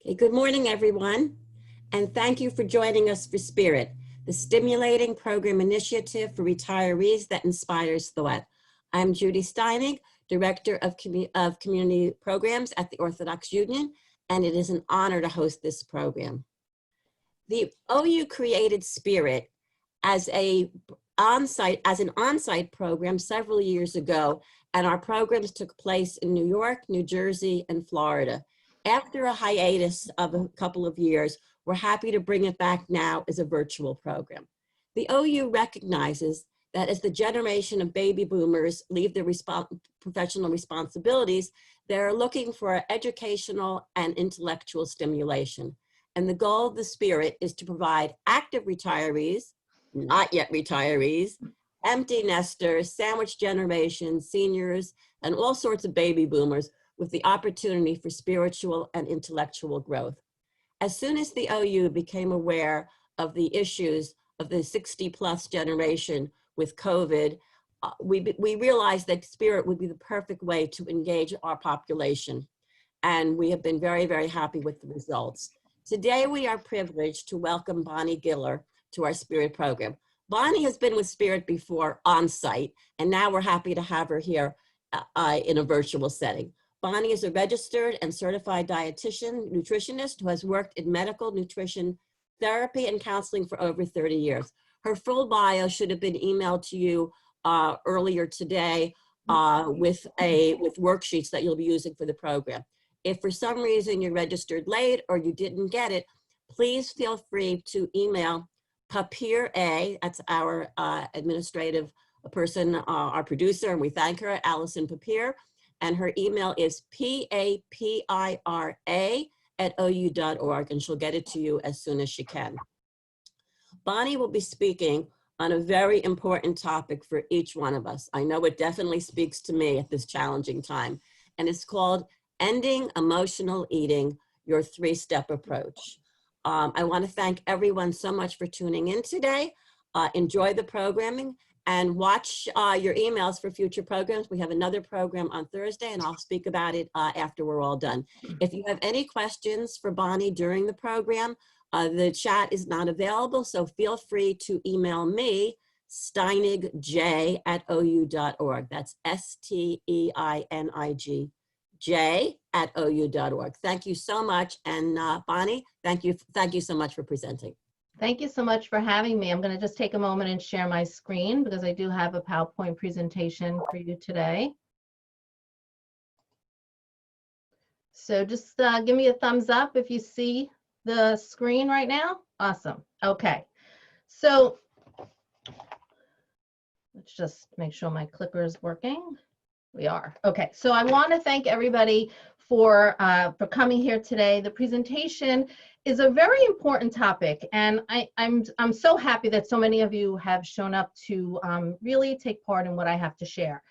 Okay, good morning, everyone, and thank you for joining us for Spirit, the stimulating program initiative for retirees that inspires thought. I'm Judy Steinig, Director of Community Programs at the Orthodox Union, and it is an honor to host this program. The OU created Spirit as an on-site program several years ago, and our programs took place in New York, New Jersey, and Florida. After a hiatus of a couple of years, we're happy to bring it back now as a virtual program. The OU recognizes that as the generation of baby boomers leave their professional responsibilities, they're looking for educational and intellectual stimulation. And the goal of the Spirit is to provide active retirees, not yet retirees, empty nesters, sandwich generation, seniors, and all sorts of baby boomers with the opportunity for spiritual and intellectual growth. As soon as the OU became aware of the issues of the 60-plus generation with COVID, we realized that Spirit would be the perfect way to engage our population. And we have been very, very happy with the results. Today, we are privileged to welcome Bonnie GILLER to our Spirit program. Bonnie has been with Spirit before on site, and now we're happy to have her here in a virtual setting. Bonnie is a registered and certified dietitian, nutritionist who has worked in medical nutrition therapy and counseling for over 30 years. Her full bio should have been emailed to you earlier today with worksheets that you'll be using for the program. If for some reason you're registered late or you didn't get it, please feel free to email Papir A, that's our administrative person, our producer, and we thank her, Allison Papir. And her email is papira@ou.org, and she'll get it to you as soon as she can. Bonnie will be speaking on a very important topic for each one of us. I know it definitely speaks to me at this challenging time, and it's called Ending Emotional Eating, Your Three-Step Approach. I want to thank everyone so much for tuning in today. Enjoy the programming. And watch your emails for future programs. We have another program on Thursday, and I'll speak about it after we're all done. If you have any questions for Bonnie during the program, the chat is not available, so feel free to email me, steinig@ou.org. That's steinig@ou.org. Thank you so much, and Bonnie, thank you so much for presenting. Thank you so much for having me. I'm going to just take a moment and share my screen because I do have a PowerPoint presentation for you today. So just give me a thumbs up if you see the screen right now. Awesome. Okay. So let's just make sure my clicker is working. We are. Okay. So I want to thank everybody for coming here today. The presentation is a very important topic, and I'm so happy that so many of you have shown up to really take part in what I have to share.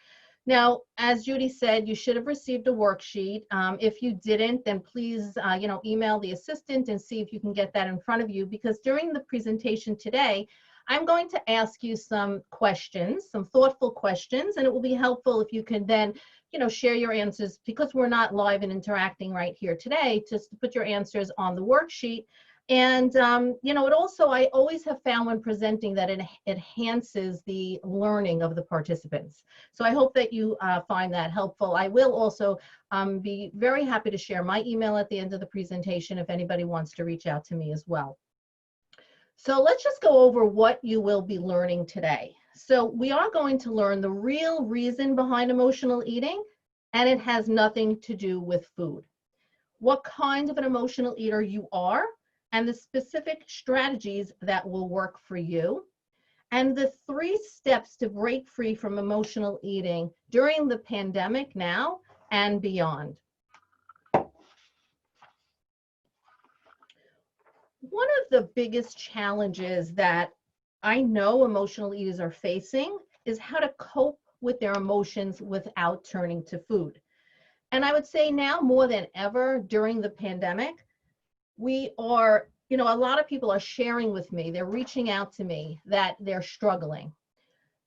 Now, as Judy said, you should have received a worksheet. If you didn't, then please email the assistant and see if you can get that in front of you, because during the presentation today, I'm going to ask you some questions, some thoughtful questions, and it will be helpful if you can then share your answers, because we're not live and interacting right here today, just to put your answers on the worksheet. And, it also, I always have found when presenting that it enhances the learning of the participants. So I hope that you find that helpful. I will also be very happy to share my email at the end of the presentation if anybody wants to reach out to me as well. So let's just go over what you will be learning today. So we are going to learn the real reason behind emotional eating, and it has nothing to do with food. What kind of an emotional eater you are, and the specific strategies that will work for you, and the 3 steps to break free from emotional eating during the pandemic now and beyond. One of the biggest challenges that I know emotional eaters are facing is how to cope with their emotions without turning to food. And I would say now more than ever during the pandemic, we are, a lot of people are sharing with me, they're reaching out to me that they're struggling.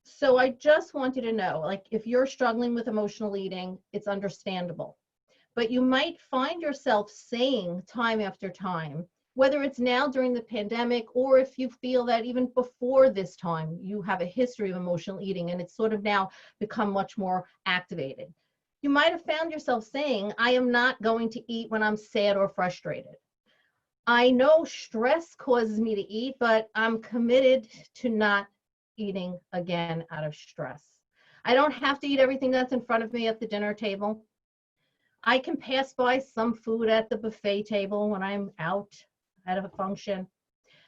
So I just want you to know, if you're struggling with emotional eating, it's understandable. but you might find yourself saying time after time, whether it's now during the pandemic or if you feel that even before this time, you have a history of emotional eating and it's sort of now become much more activated. You might have found yourself saying, I am not going to eat when I'm sad or frustrated. I know stress causes me to eat, but I'm committed to not eating again out of stress. I don't have to eat everything that's in front of me at the dinner table. I can pass by some food at the buffet table when I'm out at a function.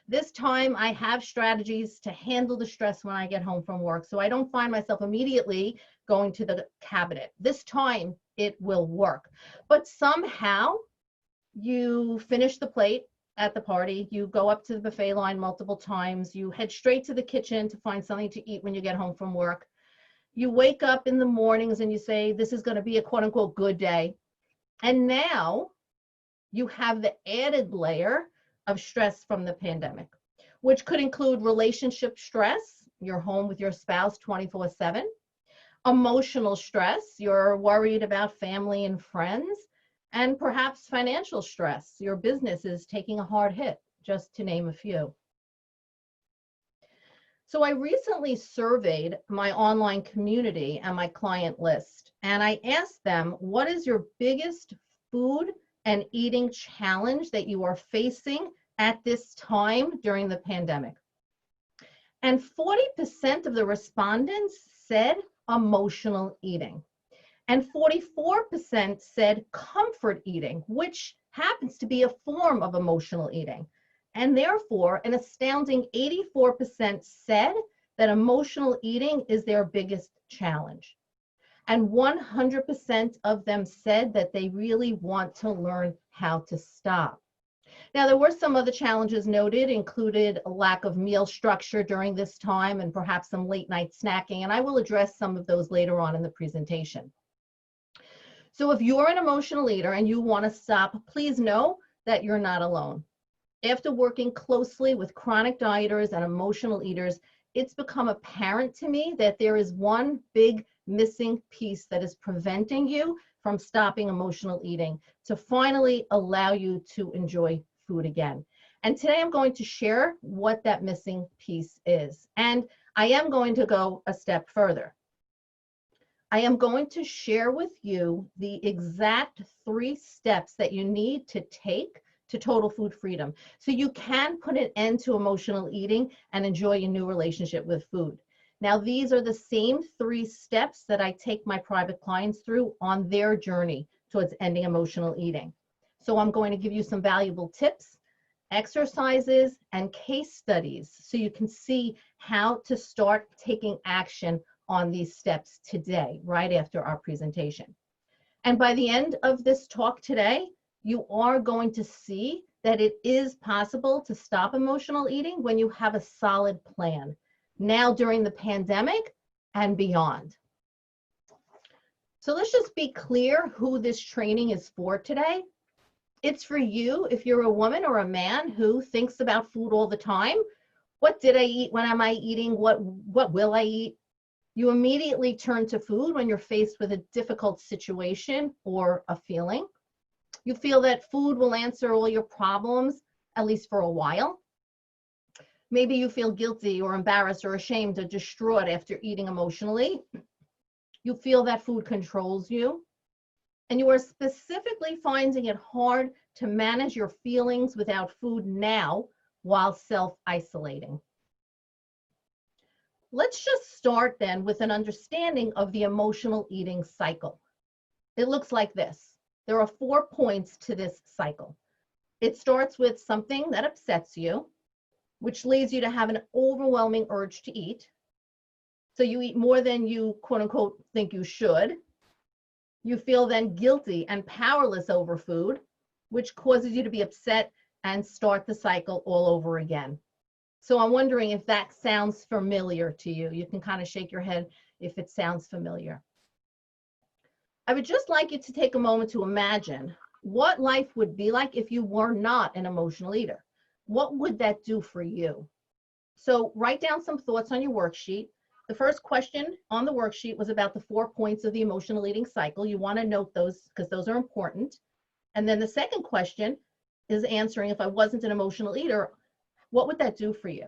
This time I have strategies to handle the stress when I get home from work, so I don't find myself immediately going to the cabinet. This time it will work. But somehow you finish the plate at the party, you go up to the buffet line multiple times, you head straight to the kitchen to find something to eat when you get home from work. You wake up in the mornings and you say, this is going to be a quote unquote good day. And now you have the added layer of stress from the pandemic, which could include relationship stress, you're home with your spouse 24/7, emotional stress, you're worried about family and friends, and perhaps financial stress, your business is taking a hard hit, just to name a few. So I recently surveyed my online community and my client list, and I asked them, what is your biggest food and eating challenge that you are facing at this time during the pandemic? And 40% of the respondents said emotional eating. And 44% said comfort eating, which happens to be a form of emotional eating. And therefore, an astounding 84% said that emotional eating is their biggest challenge. And 100% of them said that they really want to learn how to stop. Now, there were some other challenges noted, included a lack of meal structure during this time and perhaps some late night snacking. And I will address some of those later on in the presentation. So if you're an emotional eater and you want to stop, please know that you're not alone. After working closely with chronic dieters and emotional eaters, it's become apparent to me that there is one big missing piece that is preventing you from stopping emotional eating to finally allow you to enjoy food again. And today I'm going to share what that missing piece is. And I am going to go a step further. I am going to share with you the exact 3 steps that you need to take to total food freedom, so you can put an end to emotional eating and enjoy a new relationship with food. Now, these are the same 3 steps that I take my private clients through on their journey towards ending emotional eating. So I'm going to give you some valuable tips, exercises, and case studies so you can see how to start taking action on these steps today, right after our presentation. And by the end of this talk today, you are going to see that it is possible to stop emotional eating when you have a solid plan, now during the pandemic and beyond. So let's just be clear who this training is for today. It's for you if you're a woman or a man who thinks about food all the time. What did I eat? When am I eating? What will I eat? You immediately turn to food when you're faced with a difficult situation or a feeling. You feel that food will answer all your problems, at least for a while. Maybe you feel guilty or embarrassed or ashamed or distraught after eating emotionally. You feel that food controls you. And you are specifically finding it hard to manage your feelings without food now while self-isolating. Let's just start then with an understanding of the emotional eating cycle. It looks like this. There are 4 points to this cycle. It starts with something that upsets you, which leads you to have an overwhelming urge to eat. So you eat more than you, quote unquote, think you should. You feel then guilty and powerless over food, which causes you to be upset and start the cycle all over again. So I'm wondering if that sounds familiar to you. You can kind of shake your head if it sounds familiar. I would just like you to take a moment to imagine what life would be like if you were not an emotional eater. What would that do for you? So write down some thoughts on your worksheet. the first question on the worksheet was about the 4 points of the emotional eating cycle. You want to note those because those are important. And then the second question is answering, if I wasn't an emotional eater, what would that do for you?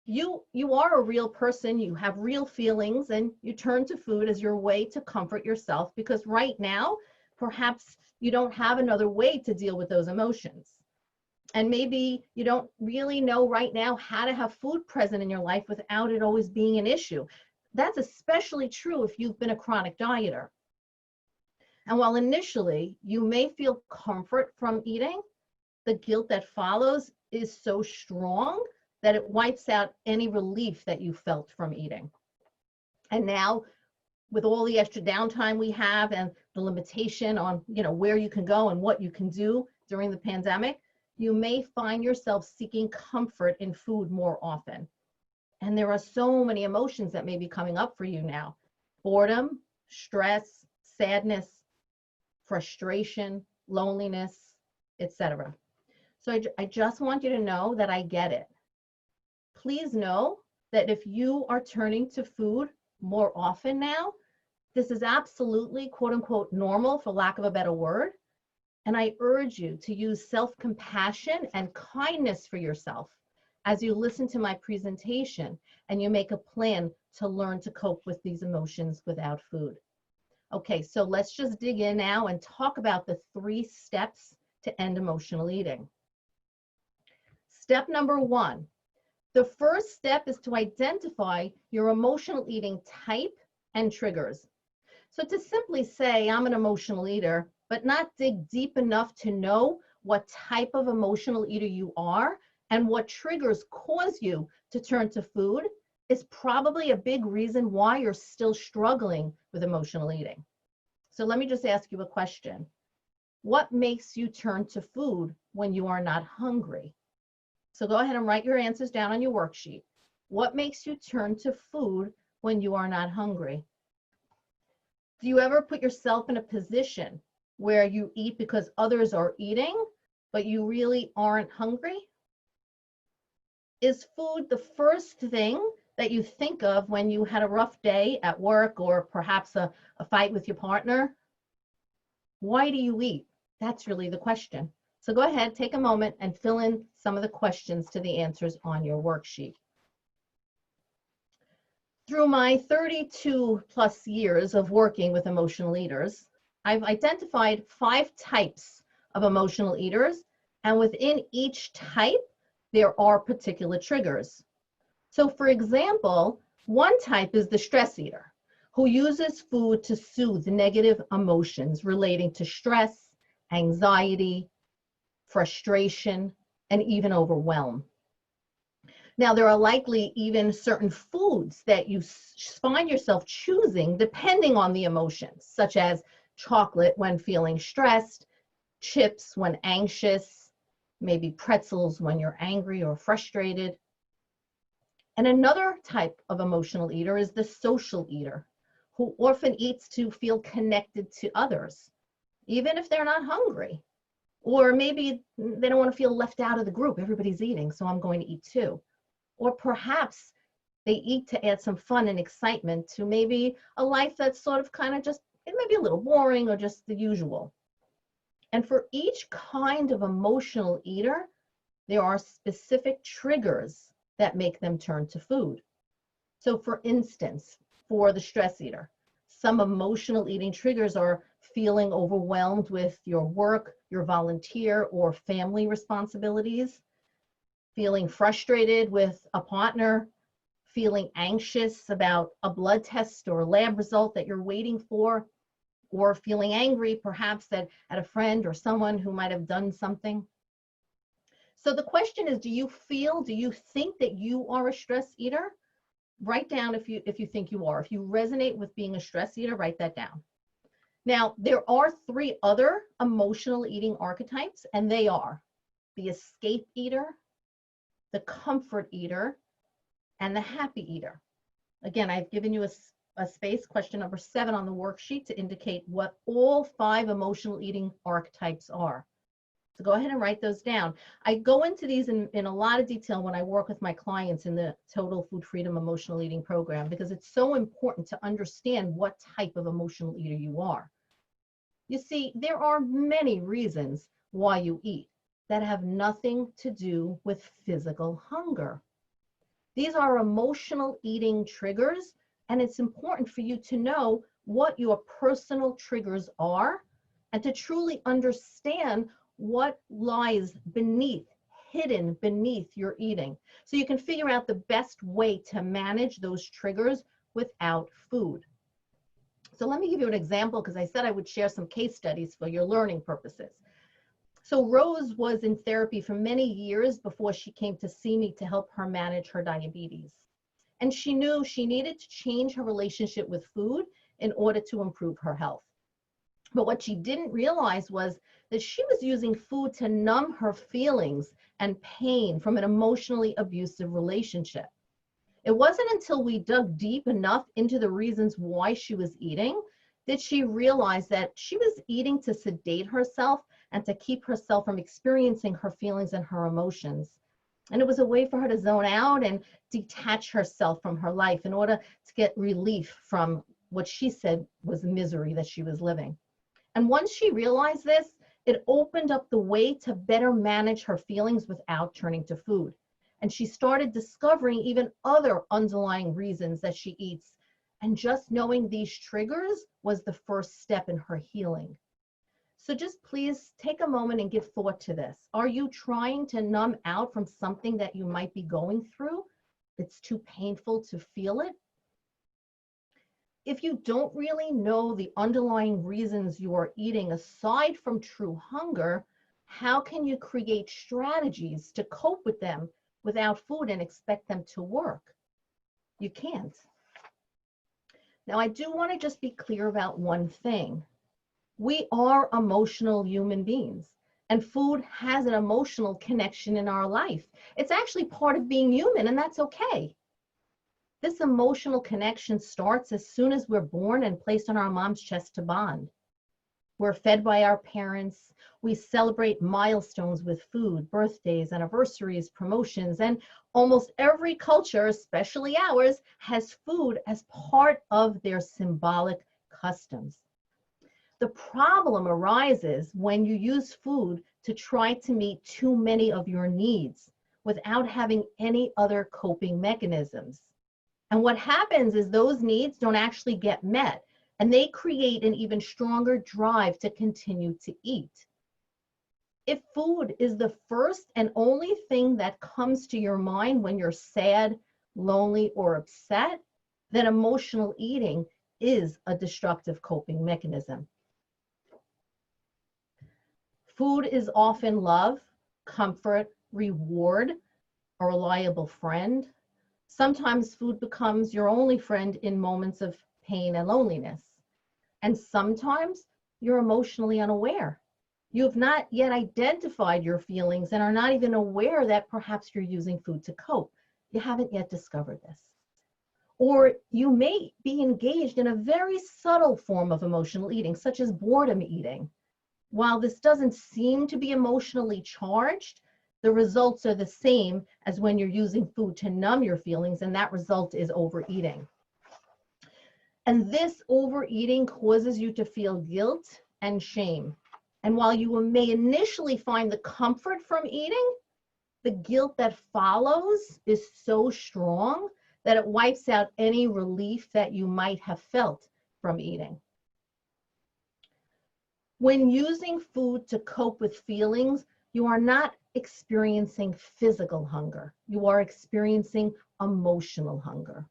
You are a real person, you have real feelings, and you turn to food as your way to comfort yourself because right now, perhaps you don't have another way to deal with those emotions. And maybe you don't really know right now how to have food present in your life without it always being an issue. That's especially true if you've been a chronic dieter. And while initially you may feel comfort from eating, the guilt that follows is so strong that it wipes out any relief that you felt from eating. And now, with all the extra downtime we have and the limitation on, where you can go and what you can do during the pandemic, you may find yourself seeking comfort in food more often. And there are so many emotions that may be coming up for you now: boredom, stress, sadness, frustration, loneliness, etc. So I just want you to know that I get it. Please know that if you are turning to food more often now, this is absolutely quote unquote normal, for lack of a better word. And I urge you to use self-compassion and kindness for yourself as you listen to my presentation and you make a plan to learn to cope with these emotions without food. Okay, so let's just dig in now and talk about the 3 steps to end emotional eating. Step number 1. The first step is to identify your emotional eating type and triggers. So to simply say, I'm an emotional eater, but not dig deep enough to know what type of emotional eater you are and what triggers cause you to turn to food is probably a big reason why you're still struggling with emotional eating. So let me just ask you a question. What makes you turn to food when you are not hungry? So go ahead and write your answers down on your worksheet. What makes you turn to food when you are not hungry? Do you ever put yourself in a position where you eat because others are eating, but you really aren't hungry? Is food the first thing that you think of when you had a rough day at work or perhaps a fight with your partner? Why do you eat? That's really the question. So go ahead, take a moment and fill in some of the questions to the answers on your worksheet. Through my 32 plus years of working with emotional eaters, I've identified 5 types of emotional eaters, and within each type, there are particular triggers. So for example, one type is the stress eater, who uses food to soothe negative emotions relating to stress, anxiety, frustration, and even overwhelm. Now, there are likely even certain foods that you find yourself choosing depending on the emotions, such as chocolate when feeling stressed, chips when anxious, maybe pretzels when you're angry or frustrated. And another type of emotional eater is the social eater, who often eats to feel connected to others, even if they're not hungry. Or maybe they don't want to feel left out of the group. Everybody's eating, so I'm going to eat too. Or perhaps they eat to add some fun and excitement to maybe a life that's sort of kind of just, it may be a little boring or just the usual. And for each kind of emotional eater, there are specific triggers that make them turn to food. So for instance, for the stress eater, some emotional eating triggers are feeling overwhelmed with your work, your volunteer or family responsibilities, feeling frustrated with a partner, feeling anxious about a blood test or lab result that you're waiting for, or feeling angry perhaps at a friend or someone who might have done something. So the question is, do you think that you are a stress eater? Write down if you think you are. If you resonate with being a stress eater, write that down. Now, there are 3 other emotional eating archetypes, and they are the escape eater, the comfort eater, and the happy eater. Again, I've given you a space, question number 7 on the worksheet, to indicate what all 5 emotional eating archetypes are. So go ahead and write those down. I go into these in a lot of detail when I work with my clients in the Total Food Freedom Emotional Eating Program, because it's so important to understand what type of emotional eater you are. You see, there are many reasons why you eat that have nothing to do with physical hunger. These are emotional eating triggers, and it's important for you to know what your personal triggers are and to truly understand what lies hidden beneath your eating, so you can figure out the best way to manage those triggers without food. So let me give you an example, because I said I would share some case studies for your learning purposes. So Rose was in therapy for many years before she came to see me to help her manage her diabetes. And she knew she needed to change her relationship with food in order to improve her health. But what she didn't realize was that she was using food to numb her feelings and pain from an emotionally abusive relationship. It wasn't until we dug deep enough into the reasons why she was eating that she realized that she was eating to sedate herself and to keep herself from experiencing her feelings and her emotions. And it was a way for her to zone out and detach herself from her life in order to get relief from what she said was misery that she was living. And once she realized this, it opened up the way to better manage her feelings without turning to food. And she started discovering even other underlying reasons that she eats. And just knowing these triggers was the first step in her healing. So just please take a moment and give thought to this. Are you trying to numb out from something that you might be going through? It's too painful to feel it. If you don't really know the underlying reasons you are eating aside from true hunger, how can you create strategies to cope with them without food and expect them to work? You can't. Now, I do want to just be clear about one thing. We are emotional human beings, and food has an emotional connection in our life. It's actually part of being human, and that's okay. This emotional connection starts as soon as we're born and placed on our mom's chest to bond. We're fed by our parents. We celebrate milestones with food, birthdays, anniversaries, promotions, and almost every culture, especially ours, has food as part of their symbolic customs. The problem arises when you use food to try to meet too many of your needs without having any other coping mechanisms. And what happens is those needs don't actually get met, and they create an even stronger drive to continue to eat. If food is the first and only thing that comes to your mind when you're sad, lonely, or upset, then emotional eating is a destructive coping mechanism. Food is often love, comfort, reward, a reliable friend. Sometimes food becomes your only friend in moments of pain and loneliness. And sometimes you're emotionally unaware. You have not yet identified your feelings and are not even aware that perhaps you're using food to cope. You haven't yet discovered this. Or you may be engaged in a very subtle form of emotional eating, such as boredom eating. While this doesn't seem to be emotionally charged, the results are the same as when you're using food to numb your feelings, and that result is overeating. And this overeating causes you to feel guilt and shame. And while you may initially find the comfort from eating, the guilt that follows is so strong that it wipes out any relief that you might have felt from eating. When using food to cope with feelings, you are not experiencing physical hunger. You are experiencing emotional hunger.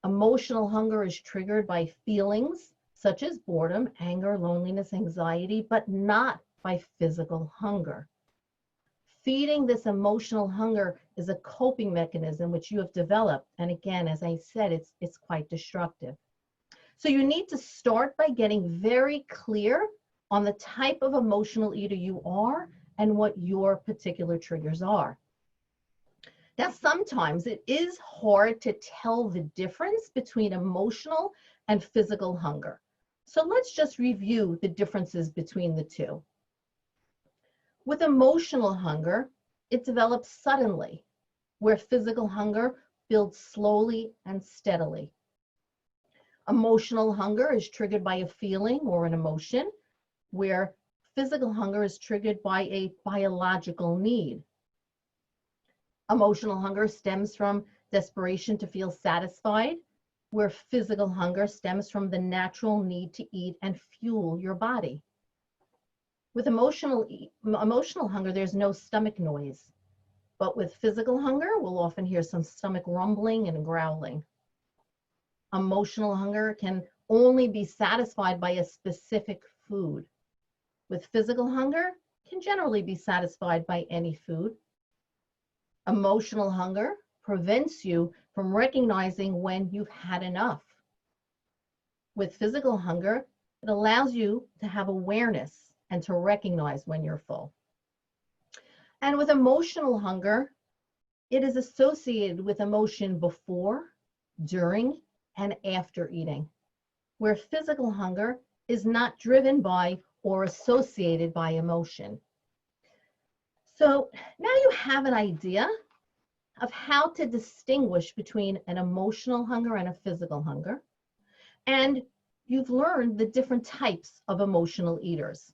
Emotional hunger is triggered by feelings such as boredom, anger, loneliness, anxiety, but not by physical hunger. Feeding this emotional hunger is a coping mechanism which you have developed. And again, as I said, it's quite destructive. So you need to start by getting very clear on the type of emotional eater you are and what your particular triggers are. Now, sometimes it is hard to tell the difference between emotional and physical hunger. So let's just review the differences between the two. With emotional hunger, it develops suddenly, where physical hunger builds slowly and steadily. Emotional hunger is triggered by a feeling or an emotion, where physical hunger is triggered by a biological need. Emotional hunger stems from desperation to feel satisfied, where physical hunger stems from the natural need to eat and fuel your body. With emotional hunger, there's no stomach noise. But with physical hunger, we'll often hear some stomach rumbling and growling. Emotional hunger can only be satisfied by a specific food. With physical hunger, it can generally be satisfied by any food. Emotional hunger prevents you from recognizing when you've had enough. With physical hunger, it allows you to have awareness and to recognize when you're full. And with emotional hunger, it is associated with emotion before, during, and after eating, where physical hunger is not driven by or associated by emotion. So now you have an idea of how to distinguish between an emotional hunger and a physical hunger. And you've learned the different types of emotional eaters.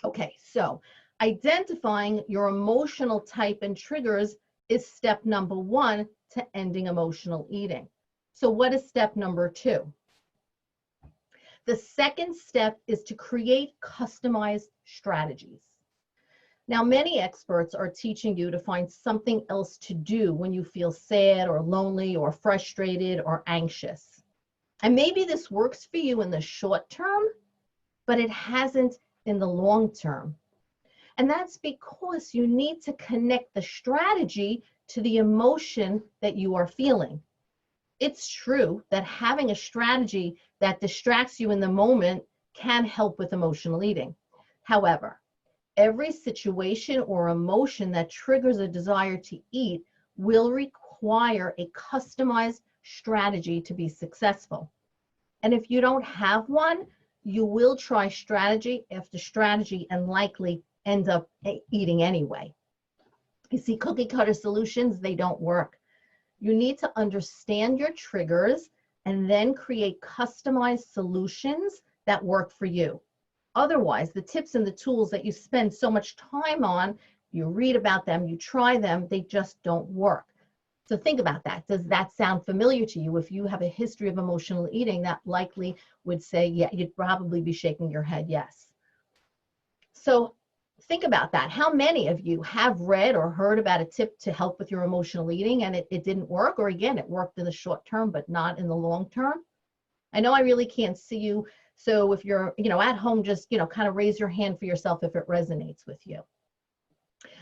Okay, so identifying your emotional type and triggers is step number 1 to ending emotional eating. So what is step number 2? The second step is to create customized strategies. Now, many experts are teaching you to find something else to do when you feel sad or lonely or frustrated or anxious. And maybe this works for you in the short term, but it hasn't in the long term. And that's because you need to connect the strategy to the emotion that you are feeling. It's true that having a strategy that distracts you in the moment can help with emotional eating. However, every situation or emotion that triggers a desire to eat will require a customized strategy to be successful. And if you don't have one, you will try strategy after strategy and likely end up eating anyway. You see, cookie cutter solutions, they don't work. You need to understand your triggers and then create customized solutions that work for you. Otherwise, the tips and the tools that you spend so much time on, you read about them, you try them, they just don't work. So think about that. Does that sound familiar to you? If you have a history of emotional eating, that likely would say, yeah, you'd probably be shaking your head, yes. So think about that. How many of you have read or heard about a tip to help with your emotional eating and it didn't work? Or again, it worked in the short term, but not in the long term? I know I really can't see you. So if you're, at home, just, kind of raise your hand for yourself if it resonates with you.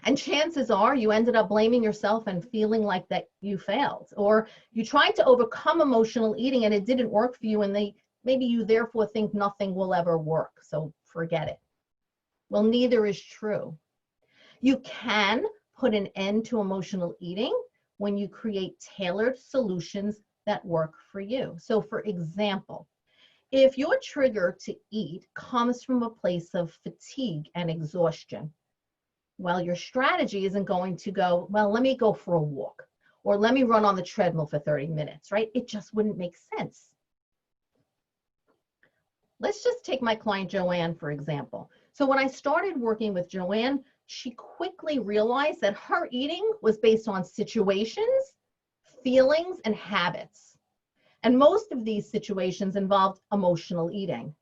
And chances are you ended up blaming yourself and feeling like that you failed, or you tried to overcome emotional eating and it didn't work for you, and maybe you therefore think nothing will ever work, so forget it. Well, neither is true. You can put an end to emotional eating when you create tailored solutions that work for you. So for example, if your trigger to eat comes from a place of fatigue and exhaustion, well, your strategy isn't going to go, well, let me go for a walk, or let me run on the treadmill for 30 minutes, right? It just wouldn't make sense. Let's just take my client JoAnne, for example. So when I started working with JoAnne, she quickly realized that her eating was based on situations, feelings, and habits. And most of these situations involved emotional eating.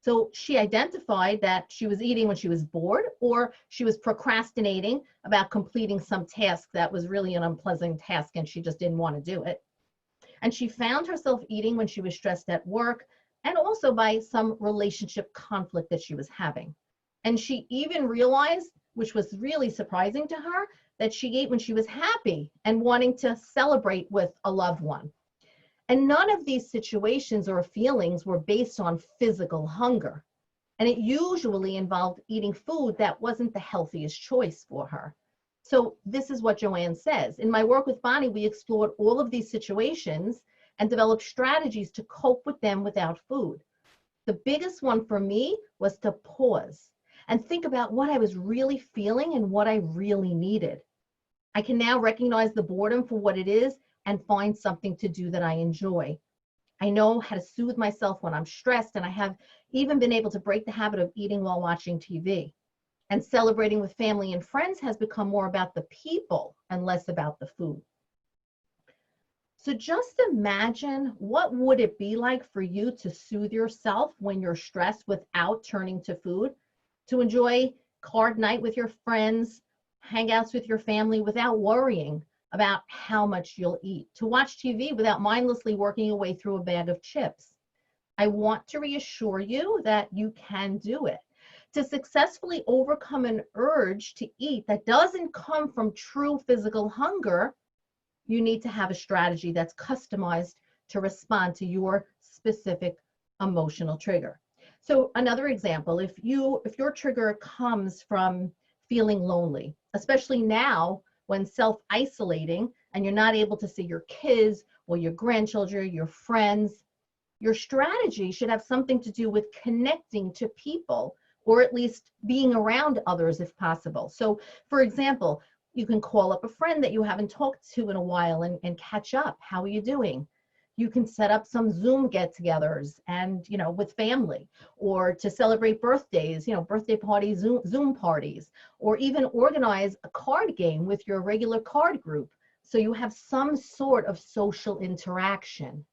So she identified that she was eating when she was bored, or she was procrastinating about completing some task that was really an unpleasant task and she just didn't want to do it. And she found herself eating when she was stressed at work, and also by some relationship conflict that she was having. And she even realized, which was really surprising to her, that she ate when she was happy and wanting to celebrate with a loved one. And none of these situations or feelings were based on physical hunger. And it usually involved eating food that wasn't the healthiest choice for her. So this is what JoAnne says. In my work with Bonnie, we explored all of these situations and developed strategies to cope with them without food. The biggest one for me was to pause and think about what I was really feeling and what I really needed. I can now recognize the boredom for what it is and find something to do that I enjoy. I know how to soothe myself when I'm stressed, and I have even been able to break the habit of eating while watching TV. And celebrating with family and friends has become more about the people and less about the food. So just imagine, what would it be like for you to soothe yourself when you're stressed without turning to food, to enjoy card night with your friends, hangouts with your family without worrying about how much you'll eat, to watch TV without mindlessly working your way through a bag of chips. I want to reassure you that you can do it. To successfully overcome an urge to eat that doesn't come from true physical hunger, you need to have a strategy that's customized to respond to your specific emotional trigger. So another example, if your trigger comes from feeling lonely, especially now when self-isolating and you're not able to see your kids or your grandchildren, your friends, your strategy should have something to do with connecting to people, or at least being around others if possible. So for example, you can call up a friend that you haven't talked to in a while and catch up. How are you doing? You can set up some Zoom get-togethers and, with family, or to celebrate birthdays, birthday parties, Zoom parties, or even organize a card game with your regular card group so you have some sort of social interaction.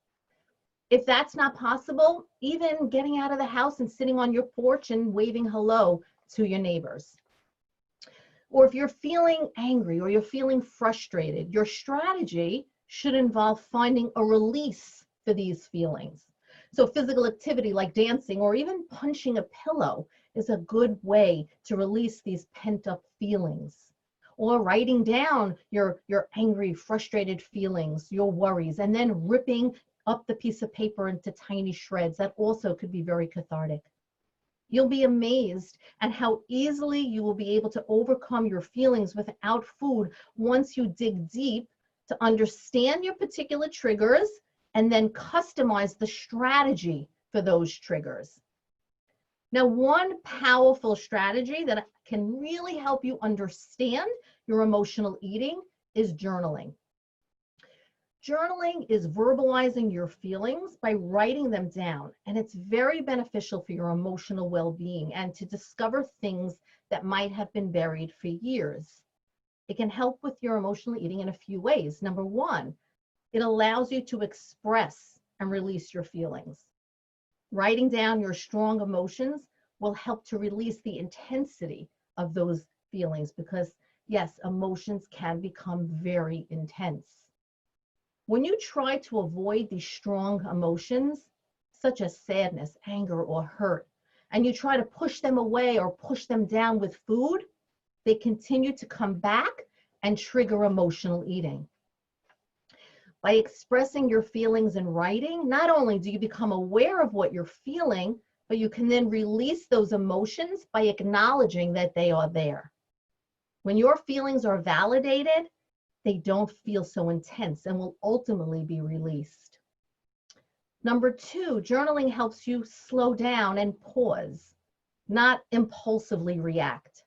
If that's not possible, even getting out of the house and sitting on your porch and waving hello to your neighbors. Or if you're feeling angry or you're feeling frustrated, your strategy should involve finding a release for these feelings. So physical activity like dancing or even punching a pillow is a good way to release these pent-up feelings. Or writing down your angry, frustrated feelings, your worries, and then ripping up the piece of paper into tiny shreds. That also could be very cathartic. You'll be amazed at how easily you will be able to overcome your feelings without food once you dig deep to understand your particular triggers and then customize the strategy for those triggers. Now, one powerful strategy that can really help you understand your emotional eating is journaling. Journaling is verbalizing your feelings by writing them down, and it's very beneficial for your emotional well-being and to discover things that might have been buried for years. It can help with your emotional eating in a few ways. Number one, it allows you to express and release your feelings. Writing down your strong emotions will help to release the intensity of those feelings because, yes, emotions can become very intense. When you try to avoid these strong emotions, such as sadness, anger, or hurt, and you try to push them away or push them down with food, they continue to come back and trigger emotional eating. By expressing your feelings in writing, not only do you become aware of what you're feeling, but you can then release those emotions by acknowledging that they are there. When your feelings are validated, they don't feel so intense and will ultimately be released. Number two, journaling helps you slow down and pause, not impulsively react.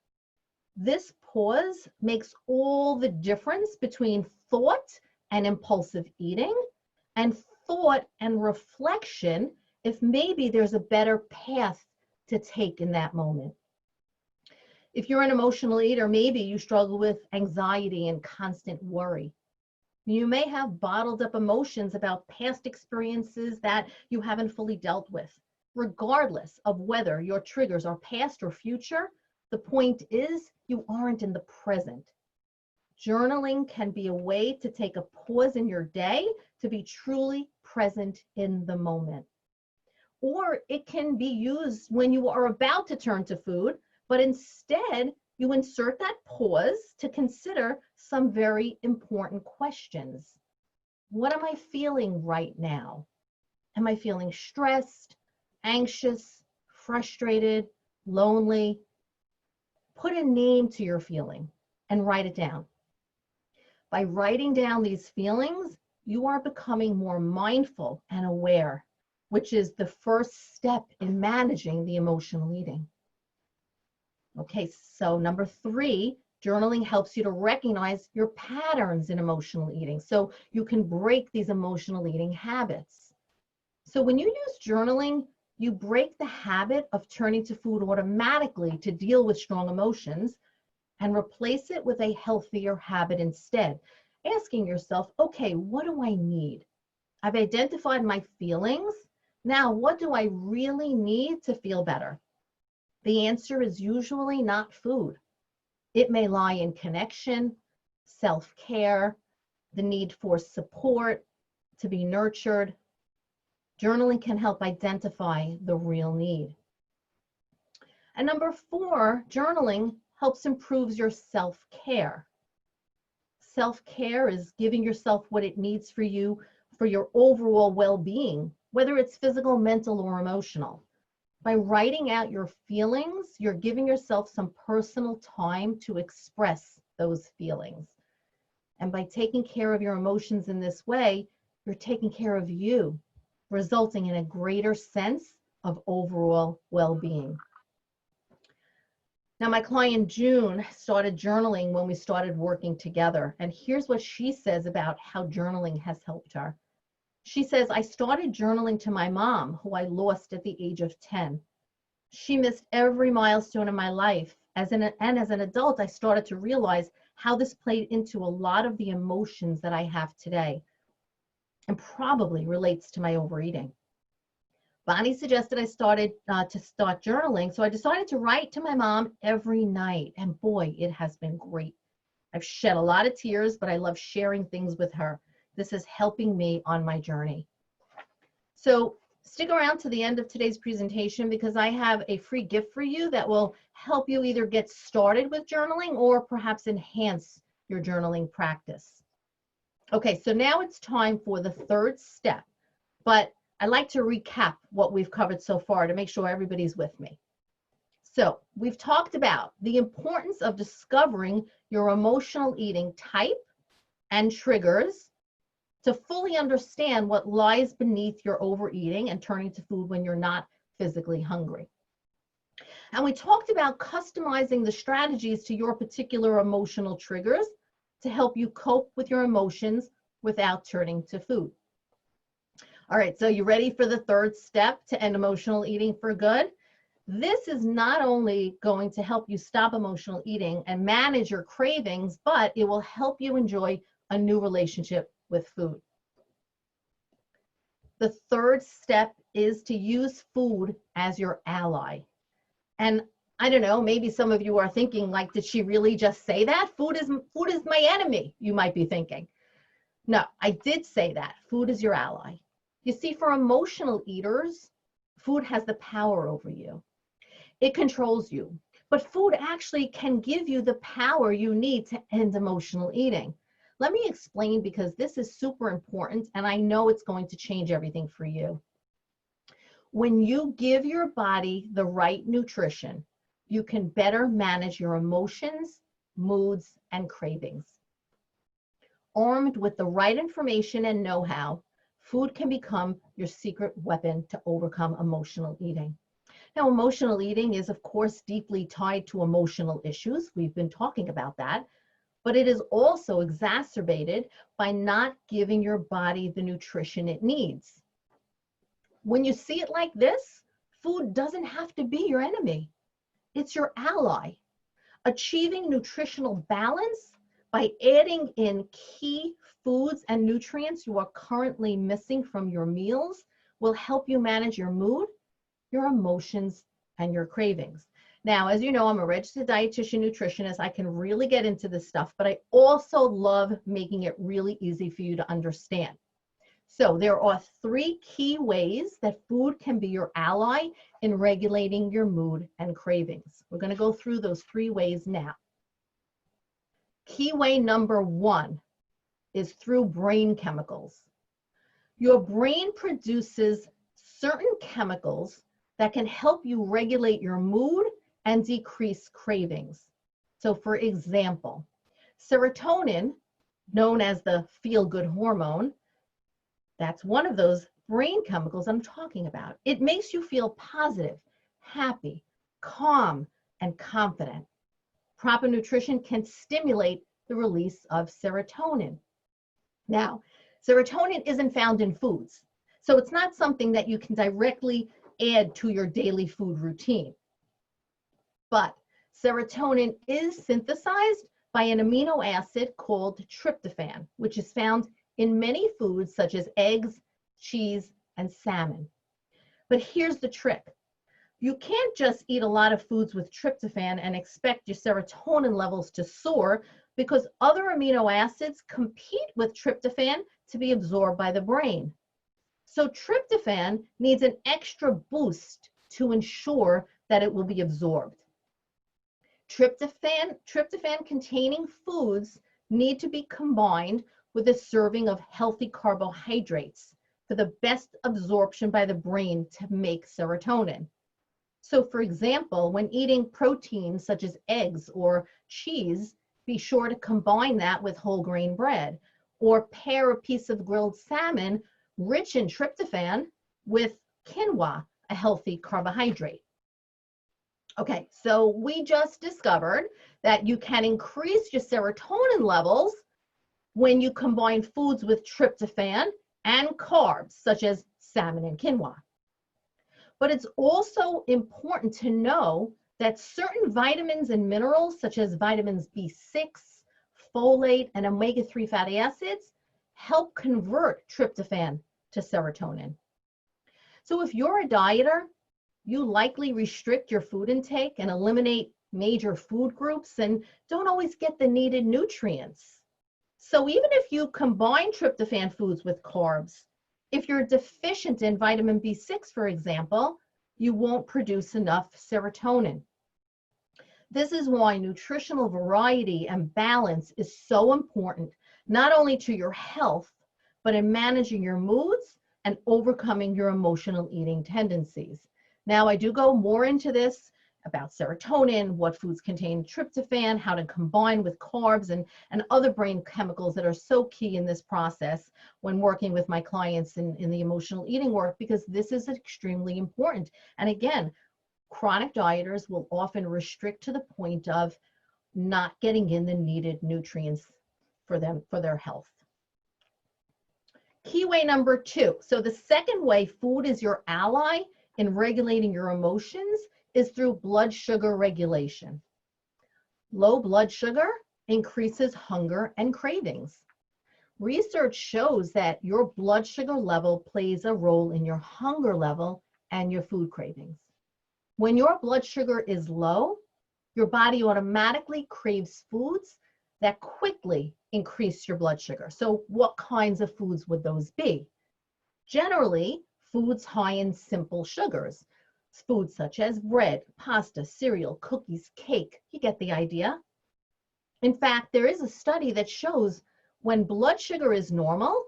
This pause makes all the difference between thought and impulsive eating, and thought and reflection if maybe there's a better path to take in that moment. If you're an emotional eater, maybe you struggle with anxiety and constant worry. You may have bottled up emotions about past experiences that you haven't fully dealt with. Regardless of whether your triggers are past or future, the point is you aren't in the present. Journaling can be a way to take a pause in your day to be truly present in the moment. Or it can be used when you are about to turn to food, but instead you insert that pause to consider some very important questions. What am I feeling right now? Am I feeling stressed, anxious, frustrated, lonely? Put a name to your feeling and write it down. By writing down these feelings, you are becoming more mindful and aware, which is the first step in managing the emotional eating. Okay, so number 3, journaling helps you to recognize your patterns in emotional eating so you can break these emotional eating habits. So when you use journaling, you break the habit of turning to food automatically to deal with strong emotions and replace it with a healthier habit instead. Asking yourself, okay, what do I need? I've identified my feelings. Now, what do I really need to feel better? The answer is usually not food. It may lie in connection, self-care, the need for support, to be nurtured. Journaling can help identify the real need. And number 4, journaling helps improve your self-care. Self-care is giving yourself what it needs for you for your overall well-being, whether it's physical, mental, or emotional. By writing out your feelings, you're giving yourself some personal time to express those feelings. And by taking care of your emotions in this way, you're taking care of you, resulting in a greater sense of overall well-being. Now, my client June started journaling when we started working together. And here's what she says about how journaling has helped her. She says, I started journaling to my mom, who I lost at the age of 10. She missed every milestone in my life. As an adult, I started to realize how this played into a lot of the emotions that I have today and probably relates to my overeating. Bonnie suggested I started to start journaling, so I decided to write to my mom every night, and boy, it has been great. I've shed a lot of tears, but I love sharing things with her. This is helping me on my journey. So stick around to the end of today's presentation because I have a free gift for you that will help you either get started with journaling or perhaps enhance your journaling practice. Okay, so now it's time for the 3rd step, but I'd like to recap what we've covered so far to make sure everybody's with me. So we've talked about the importance of discovering your emotional eating type and triggers to fully understand what lies beneath your overeating and turning to food when you're not physically hungry. And we talked about customizing the strategies to your particular emotional triggers to help you cope with your emotions without turning to food. All right, so you ready for the 3rd step to end emotional eating for good? This is not only going to help you stop emotional eating and manage your cravings, but it will help you enjoy a new relationship with food. The 3rd step is to use food as your ally. And I don't know, maybe some of you are thinking, like, did she really just say that? Food is my enemy, you might be thinking. No, I did say that. Food is your ally. You see, for emotional eaters, food has the power over you. It controls you. But food actually can give you the power you need to end emotional eating. Let me explain because this is super important and I know it's going to change everything for you. When you give your body the right nutrition, you can better manage your emotions, moods, and cravings. Armed with the right information and know-how, food can become your secret weapon to overcome emotional eating. Now, emotional eating is, of course, deeply tied to emotional issues. We've been talking about that. But it is also exacerbated by not giving your body the nutrition it needs. When you see it like this, food doesn't have to be your enemy. It's your ally. Achieving nutritional balance by adding in key foods and nutrients you are currently missing from your meals will help you manage your mood, your emotions, and your cravings. Now, as you know, I'm a registered dietitian nutritionist. I can really get into this stuff, but I also love making it really easy for you to understand. So there are 3 key ways that food can be your ally in regulating your mood and cravings. We're going to go through those 3 ways now. Key way number 1 is through brain chemicals. Your brain produces certain chemicals that can help you regulate your mood and decrease cravings. So for example, serotonin, known as the feel-good hormone, that's one of those brain chemicals I'm talking about. It makes you feel positive, happy, calm, and confident. Proper nutrition can stimulate the release of serotonin. Now, serotonin isn't found in foods, so it's not something that you can directly add to your daily food routine. But serotonin is synthesized by an amino acid called tryptophan, which is found in many foods such as eggs, cheese, and salmon. But here's the trick. You can't just eat a lot of foods with tryptophan and expect your serotonin levels to soar, because other amino acids compete with tryptophan to be absorbed by the brain. So tryptophan needs an extra boost to ensure that it will be absorbed. Tryptophan containing foods need to be combined with a serving of healthy carbohydrates for the best absorption by the brain to make serotonin. So for example, when eating proteins such as eggs or cheese, be sure to combine that with whole grain bread, or pair a piece of grilled salmon rich in tryptophan with quinoa, a healthy carbohydrate. Okay, so we just discovered that you can increase your serotonin levels when you combine foods with tryptophan and carbs, such as salmon and quinoa. But it's also important to know that certain vitamins and minerals, such as vitamins B6, folate, and omega-3 fatty acids, help convert tryptophan to serotonin. So if you're a dieter, you likely restrict your food intake and eliminate major food groups and don't always get the needed nutrients. So even if you combine tryptophan foods with carbs, if you're deficient in vitamin B6, for example, you won't produce enough serotonin. This is why nutritional variety and balance is so important, not only to your health, but in managing your moods and overcoming your emotional eating tendencies. Now, I do go more into this about serotonin, what foods contain tryptophan, how to combine with carbs and other brain chemicals that are so key in this process when working with my clients in the emotional eating work, because this is extremely important. And again, chronic dieters will often restrict to the point of not getting in the needed nutrients for them, for their health. Key way number 2. So the second way food is your ally in regulating your emotions is through blood sugar regulation. Low blood sugar increases hunger and cravings. Research shows that your blood sugar level plays a role in your hunger level and your food cravings. When your blood sugar is low, your body automatically craves foods that quickly increase your blood sugar. So what kinds of foods would those be? Generally, foods high in simple sugars. Foods such as bread, pasta, cereal, cookies, cake. You get the idea. In fact, there is a study that shows when blood sugar is normal,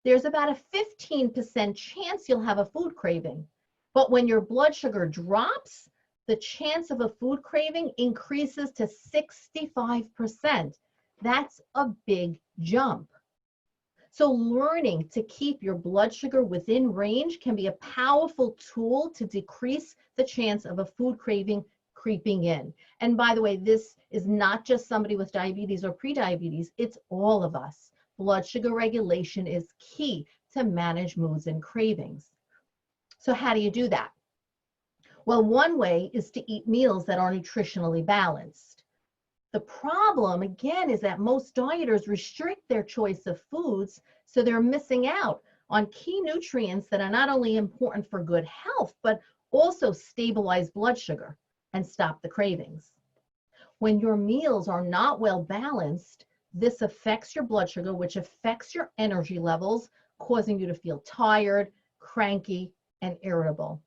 there's about a 15% chance you'll have a food craving. But when your blood sugar drops, the chance of a food craving increases to 65%. That's a big jump. So learning to keep your blood sugar within range can be a powerful tool to decrease the chance of a food craving creeping in. And by the way, this is not just somebody with diabetes or prediabetes, it's all of us. Blood sugar regulation is key to manage moods and cravings. So how do you do that? Well, one way is to eat meals that are nutritionally balanced. The problem, again, is that most dieters restrict their choice of foods, so they're missing out on key nutrients that are not only important for good health, but also stabilize blood sugar and stop the cravings. When your meals are not well balanced, this affects your blood sugar, which affects your energy levels, causing you to feel tired, cranky, and irritable.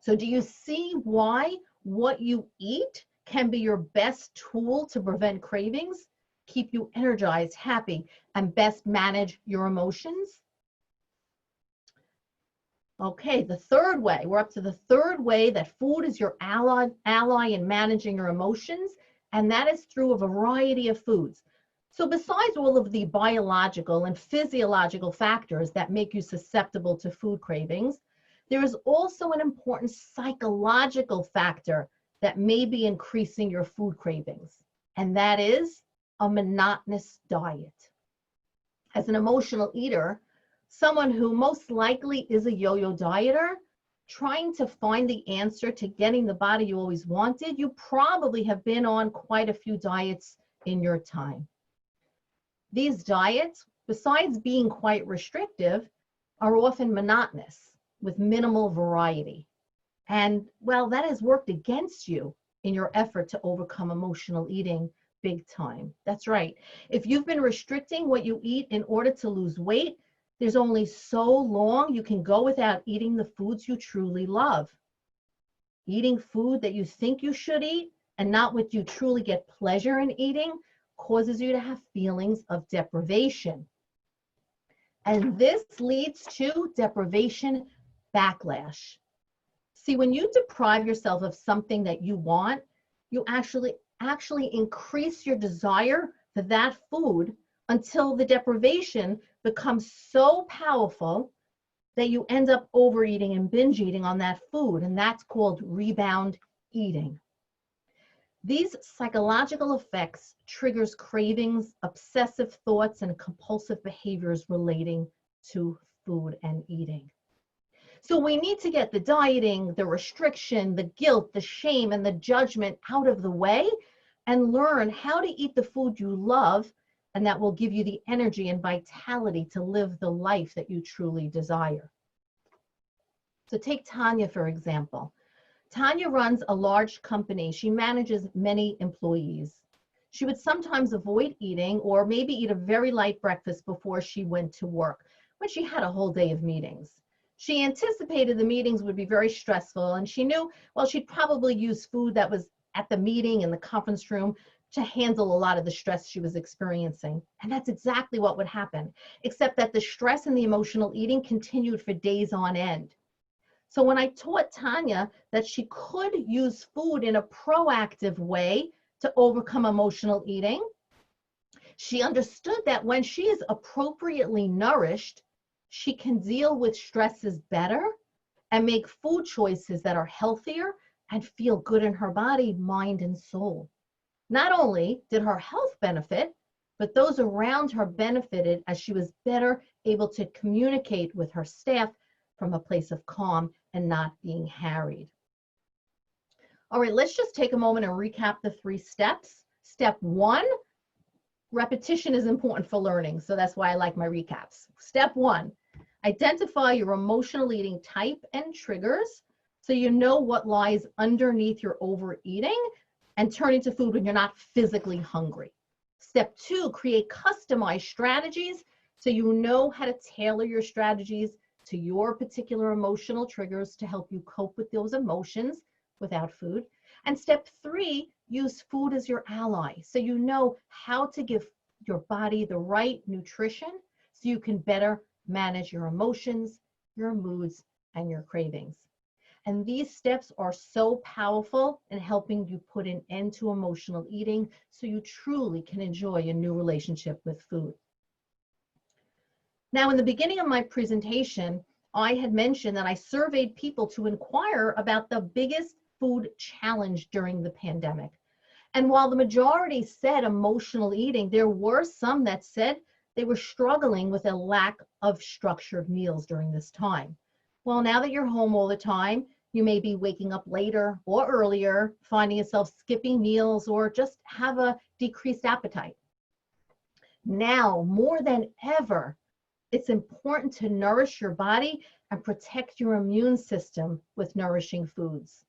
So do you see why what you eat can be your best tool to prevent cravings, keep you energized, happy, and best manage your emotions? Okay, the third way, we're up to the third way that food is your ally in managing your emotions, and that is through a variety of foods. So besides all of the biological and physiological factors that make you susceptible to food cravings, there is also an important psychological factor that may be increasing your food cravings, and that is a monotonous diet. As an emotional eater, someone who most likely is a yo-yo dieter, trying to find the answer to getting the body you always wanted, you probably have been on quite a few diets in your time. These diets, besides being quite restrictive, are often monotonous with minimal variety. And well, that has worked against you in your effort to overcome emotional eating big time. That's right. If you've been restricting what you eat in order to lose weight, there's only so long you can go without eating the foods you truly love. Eating food that you think you should eat and not what you truly get pleasure in eating causes you to have feelings of deprivation. And this leads to deprivation backlash. See, when you deprive yourself of something that you want, you actually increase your desire for that food until the deprivation becomes so powerful that you end up overeating and binge eating on that food, and that's called rebound eating. These psychological effects triggers cravings, obsessive thoughts, and compulsive behaviors relating to food and eating. So we need to get the dieting, the restriction, the guilt, the shame, and the judgment out of the way and learn how to eat the food you love, and that will give you the energy and vitality to live the life that you truly desire. So take Tanya, for example. Tanya runs a large company. She manages many employees. She would sometimes avoid eating or maybe eat a very light breakfast before she went to work when she had a whole day of meetings. She anticipated the meetings would be very stressful, and she knew, well, she'd probably use food that was at the meeting in the conference room to handle a lot of the stress she was experiencing. And that's exactly what would happen, except that the stress and the emotional eating continued for days on end. So when I taught Tanya that she could use food in a proactive way to overcome emotional eating, she understood that when she is appropriately nourished, she can deal with stresses better and make food choices that are healthier and feel good in her body, mind, and soul. Not only did her health benefit, but those around her benefited as she was better able to communicate with her staff from a place of calm and not being harried. All right, let's just take a moment and recap the 3 steps. Step 1, repetition is important for learning, so that's why I like my recaps. Step 1, identify your emotional eating type and triggers so you know what lies underneath your overeating and turning to food when you're not physically hungry. Step 2, create customized strategies so you know how to tailor your strategies to your particular emotional triggers to help you cope with those emotions without food. And step 3, use food as your ally so you know how to give your body the right nutrition so you can better manage your emotions, your moods, and your cravings. And these steps are so powerful in helping you put an end to emotional eating so you truly can enjoy a new relationship with food. Now, in the beginning of my presentation, I had mentioned that I surveyed people to inquire about the biggest food challenge during the pandemic. And while the majority said emotional eating, there were some that said they were struggling with a lack of structured meals during this time. Well, now that you're home all the time, you may be waking up later or earlier, finding yourself skipping meals or just have a decreased appetite. Now, more than ever, it's important to nourish your body and protect your immune system with nourishing foods.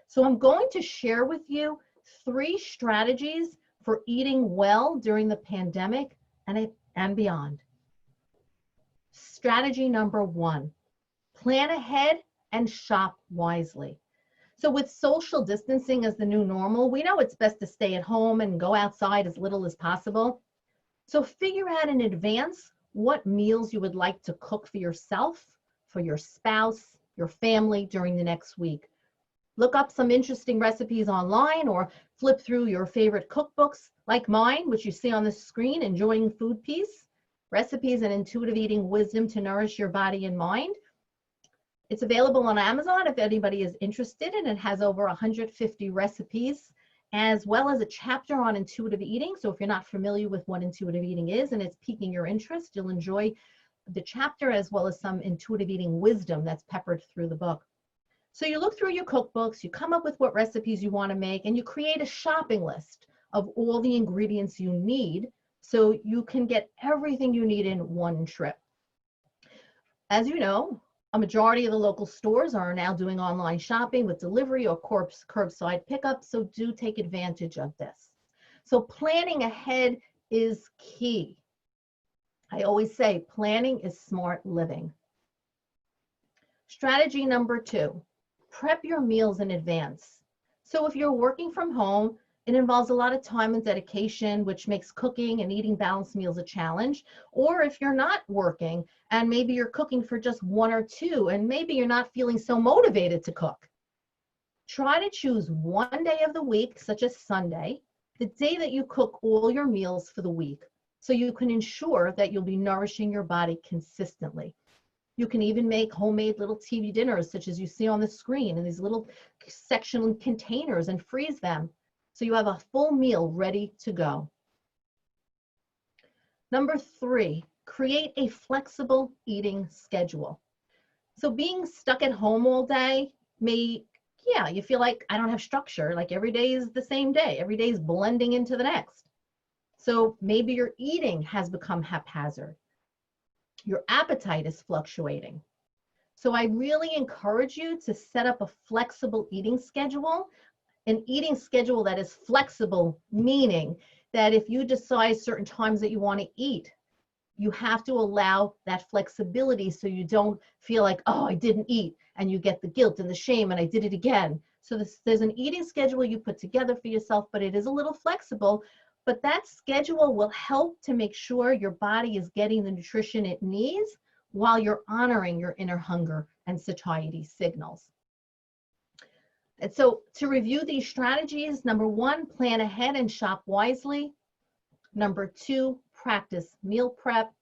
So I'm going to share with you 3 strategies for eating well during the pandemic and beyond. Strategy number 1, plan ahead and shop wisely. So with social distancing as the new normal, we know it's best to stay at home and go outside as little as possible. So figure out in advance what meals you would like to cook for yourself, for your spouse, your family during the next week. Look up some interesting recipes online or flip through your favorite cookbooks like mine, which you see on the screen, Enjoying Food Peace, Recipes and Intuitive Eating Wisdom to Nourish Your Body and Mind. It's available on Amazon if anybody is interested, and it has over 150 recipes, as well as a chapter on intuitive eating. So if you're not familiar with what intuitive eating is and it's piquing your interest, you'll enjoy the chapter as well as some intuitive eating wisdom that's peppered through the book. So you look through your cookbooks, you come up with what recipes you want to make, and you create a shopping list of all the ingredients you need so you can get everything you need in one trip. As you know, a majority of the local stores are now doing online shopping with delivery or curbside pickup, so do take advantage of this. So planning ahead is key. I always say planning is smart living. Strategy number 2, prep your meals in advance. So if you're working from home, it involves a lot of time and dedication, which makes cooking and eating balanced meals a challenge. Or if you're not working and maybe you're cooking for just 1 or 2, and maybe you're not feeling so motivated to cook, try to choose one day of the week, such as Sunday, the day that you cook all your meals for the week, so you can ensure that you'll be nourishing your body consistently. You can even make homemade little TV dinners, such as you see on the screen, in these little section containers, and freeze them so you have a full meal ready to go. Number 3, create a flexible eating schedule. So being stuck at home all day may, you feel like I don't have structure, like every day is the same day, every day is blending into the next. So maybe your eating has become haphazard. Your appetite is fluctuating. So I really encourage you to set up a flexible eating schedule, an eating schedule that is flexible, meaning that if you decide certain times that you want to eat, you have to allow that flexibility so you don't feel like, oh, I didn't eat, and you get the guilt and the shame and I did it again. So there's an eating schedule you put together for yourself, but it is a little flexible. But that schedule will help to make sure your body is getting the nutrition it needs while you're honoring your inner hunger and satiety signals. And so to review these strategies, number 1, plan ahead and shop wisely. Number 2, practice meal prep.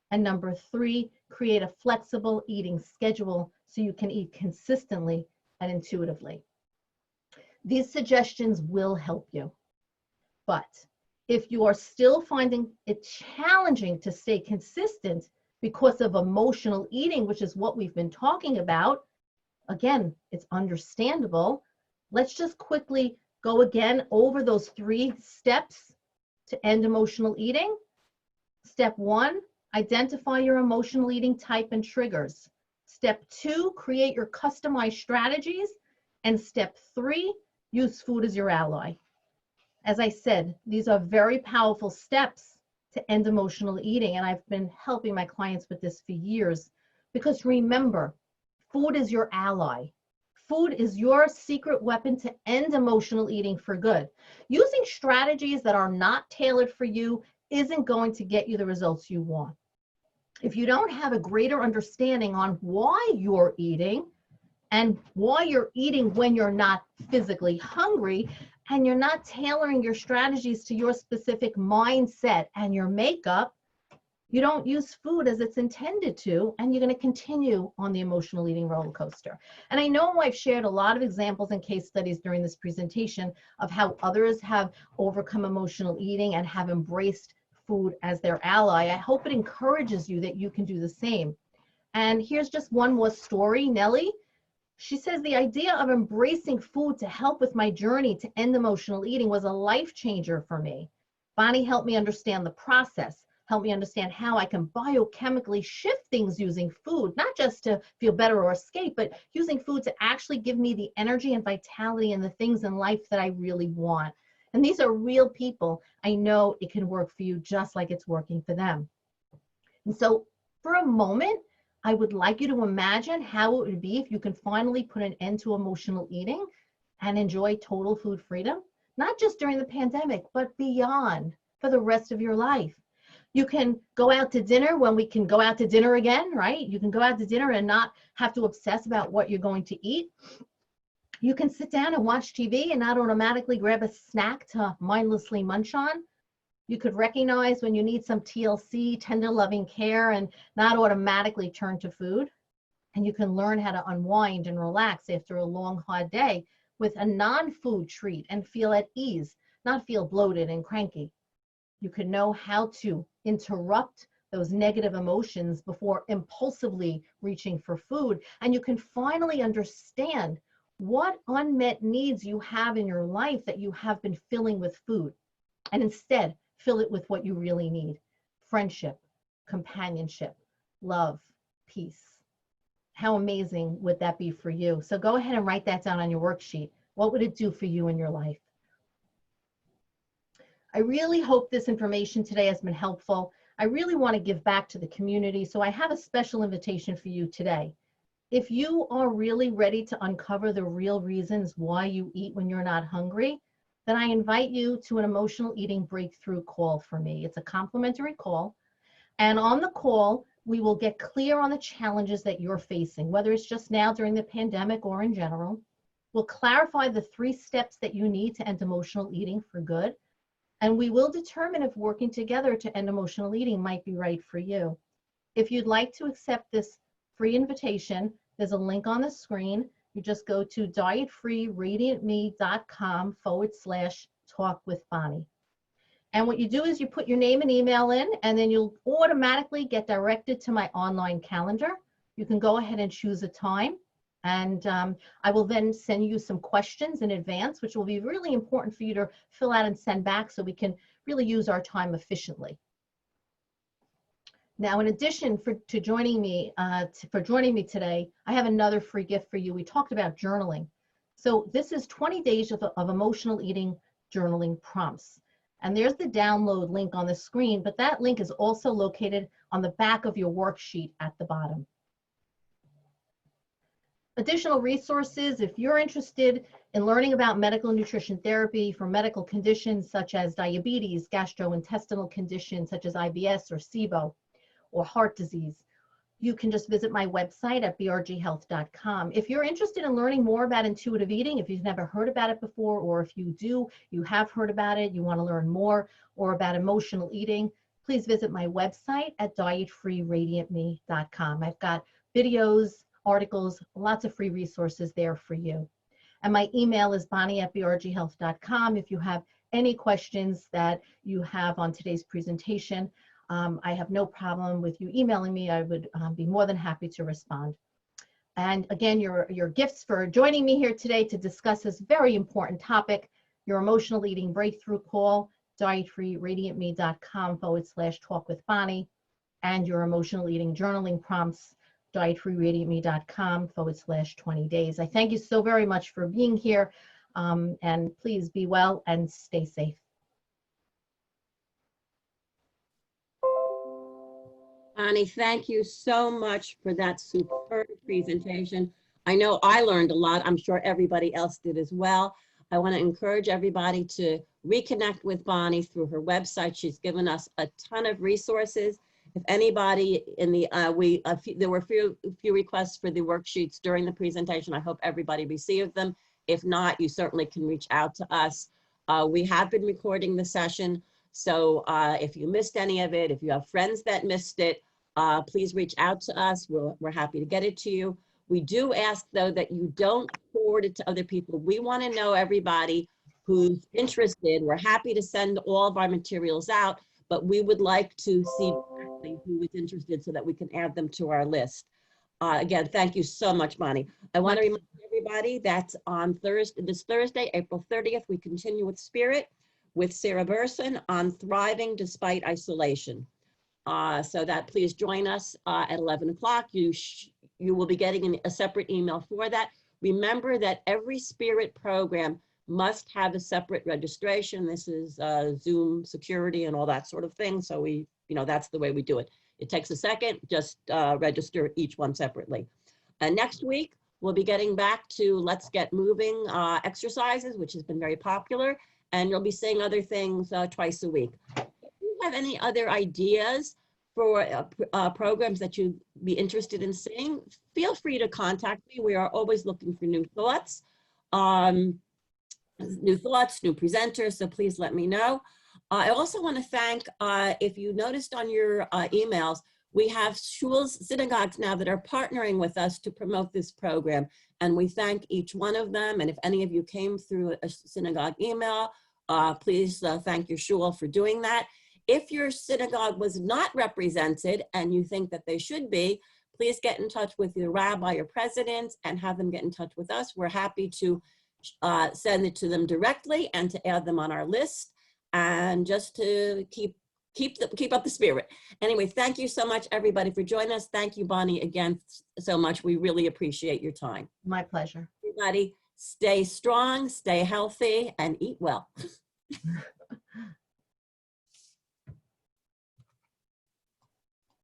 And number 3, create a flexible eating schedule so you can eat consistently and intuitively. These suggestions will help you. But if you are still finding it challenging to stay consistent because of emotional eating, which is what we've been talking about, again, it's understandable. Let's just quickly go again over those 3 steps to end emotional eating. Step 1, identify your emotional eating type and triggers. Step 2, create your customized strategies. And step 3, use food as your ally. As I said, these are very powerful steps to end emotional eating, and I've been helping my clients with this for years, because remember, food is your ally. Food is your secret weapon to end emotional eating for good. Using strategies that are not tailored for you isn't going to get you the results you want. If you don't have a greater understanding on why you're eating and why you're eating when you're not physically hungry, and you're not tailoring your strategies to your specific mindset and your makeup, you don't use food as it's intended to, and you're going to continue on the emotional eating roller coaster. And I know I've shared a lot of examples and case studies during this presentation of how others have overcome emotional eating and have embraced food as their ally. I hope it encourages you that you can do the same. And here's just one more story. Nellie, she says, the idea of embracing food to help with my journey to end emotional eating was a life changer for me. Bonnie helped me understand the process, helped me understand how I can biochemically shift things using food, not just to feel better or escape, but using food to actually give me the energy and vitality and the things in life that I really want. And these are real people. I know it can work for you just like it's working for them. And so for a moment, I would like you to imagine how it would be if you can finally put an end to emotional eating and enjoy total food freedom, not just during the pandemic, but beyond, for the rest of your life. You can go out to dinner when we can go out to dinner again, right? You can go out to dinner and not have to obsess about what you're going to eat. You can sit down and watch TV and not automatically grab a snack to mindlessly munch on. You could recognize when you need some TLC, tender loving care, and not automatically turn to food. And you can learn how to unwind and relax after a long, hard day with a non-food treat and feel at ease, not feel bloated and cranky. You can know how to interrupt those negative emotions before impulsively reaching for food. And you can finally understand what unmet needs you have in your life that you have been filling with food. And instead, fill it with what you really need: friendship, companionship, love, peace. How amazing would that be for you? So go ahead and write that down on your worksheet. What would it do for you in your life? I really hope this information today has been helpful. I really want to give back to the community, so I have a special invitation for you today. If you are really ready to uncover the real reasons why you eat when you're not hungry, then I invite you to an emotional eating breakthrough call for me. It's a complimentary call. And on the call, we will get clear on the challenges that you're facing, whether it's just now during the pandemic or in general. We'll clarify the 3 steps that you need to end emotional eating for good. And we will determine if working together to end emotional eating might be right for you. If you'd like to accept this free invitation, there's a link on the screen. You just go to dietfreeradiantme.com/talkwithbonnie. And what you do is you put your name and email in, and then you'll automatically get directed to my online calendar. You can go ahead and choose a time. And I will then send you some questions in advance, which will be really important for you to fill out and send back so we can really use our time efficiently. Now, in addition to joining me today, I have another free gift for you. We talked about journaling. So this is 20 days of emotional eating journaling prompts. And there's the download link on the screen, but that link is also located on the back of your worksheet at the bottom. Additional resources: if you're interested in learning about medical nutrition therapy for medical conditions such as diabetes, gastrointestinal conditions such as IBS or SIBO, or heart disease, you can just visit my website at brghealth.com. If you're interested in learning more about intuitive eating, if you've never heard about it before, or if you have heard about it, you want to learn more, or about emotional eating, please visit my website at dietfreeradiantme.com. I've got videos, articles, lots of free resources there for you. And my email is bonnie@brghealth.com. If you have any questions that you have on today's presentation, I have no problem with you emailing me. I would be more than happy to respond. And again, your gifts for joining me here today to discuss this very important topic: your emotional eating breakthrough call, dietfreeradiantme.com/talkwithbonnie, and your emotional eating journaling prompts, dietfreeradiantme.com/20 days. I thank you so very much for being here, and please be well and stay safe. Bonnie, thank you so much for that superb presentation. I know I learned a lot. I'm sure everybody else did as well. I want to encourage everybody to reconnect with Bonnie through her website. She's given us a ton of resources. If anybody in the, there were a few requests for the worksheets during the presentation. I hope everybody received them. If not, you certainly can reach out to us. We have been recording the session. So if you missed any of it, if you have friends that missed it, please reach out to us. We're happy to get it to you. We do ask, though, that you don't forward it to other people. We want to know everybody who's interested. We're happy to send all of our materials out, but we would like to see who is interested so that we can add them to our list. Again, thank you so much, Bonnie. I want to remind everybody that on this Thursday, April 30th, we continue with Spirit with Sarah Burson on thriving despite isolation. So that please join us at 11 o'clock. You will be getting a separate email for that. Remember that every Spirit program must have a separate registration. This is Zoom security and all that sort of thing. So that's the way we do it. It takes a second, just register each one separately. Next week, we'll be getting back to Let's Get Moving exercises, which has been very popular. And you'll be seeing other things twice a week. If you have any other ideas for programs that you'd be interested in seeing, feel free to contact me. We are always looking for new thoughts, new presenters, so please let me know. I also want to thank, if you noticed on your emails, We have shuls, synagogues now that are partnering with us to promote this program, and we thank each one of them. And if any of you came through a synagogue email, please thank your shul for doing that. If your synagogue was not represented and you think that they should be, please get in touch with your rabbi or president and have them get in touch with us. We're happy to send it to them directly and to add them on our list, and just to keep up the spirit. Anyway, thank you so much, everybody, for joining us. Thank you, Bonnie, again so much. We really appreciate your time. My pleasure. Everybody, stay strong, stay healthy, and eat well.